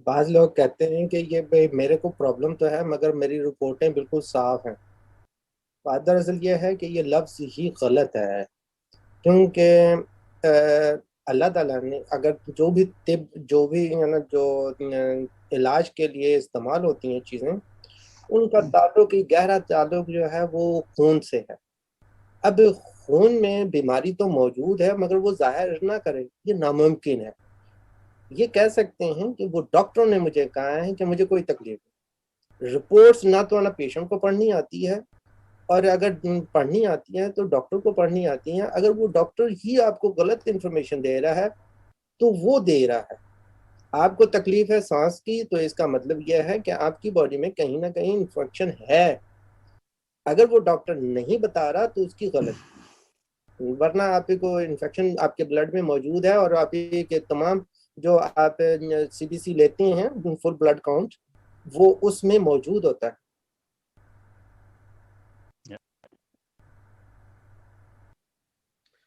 بعض لوگ کہتے ہیں کہ یہ بھائی میرے کو پرابلم تو ہے مگر میری رپورٹیں بالکل صاف ہیں. بات دراصل یہ ہے کہ یہ لفظ ہی غلط ہے. کیونکہ اللہ تعالیٰ نے اگر جو بھی جو بھی جو علاج کے لیے استعمال ہوتی ہیں چیزیں، ان کا تعلق ہی گہرا تعلق جو ہے وہ خون سے ہے. اب خون میں بیماری تو موجود ہے مگر وہ ظاہر نہ کرے، یہ ناممکن ہے. یہ کہہ سکتے ہیں کہ وہ ڈاکٹروں نے مجھے کہا ہے کہ مجھے کوئی تکلیف نہیں. رپورٹس نہ تو پیشنٹ کو پڑھنی آتی ہے، اور اگر پڑھنی آتی ہے تو ڈاکٹر کو پڑھنی آتی ہیں. اگر وہ ڈاکٹر ہی آپ کو غلط انفارمیشن دے رہا ہے تو وہ دے رہا ہے. آپ کو تکلیف ہے سانس کی تو اس کا مطلب یہ ہے کہ آپ کی باڈی میں کہیں نہ کہیں انفیکشن ہے. اگر وہ ڈاکٹر نہیں بتا رہا تو اس کی غلط، ورنہ آپ کو انفیکشن آپ کے بلڈ میں موجود ہے، اور آپ کے تمام جو آپ CBC لیتے ہیں فل بلڈ کاؤنٹ وہ اس میں موجود ہوتا ہے.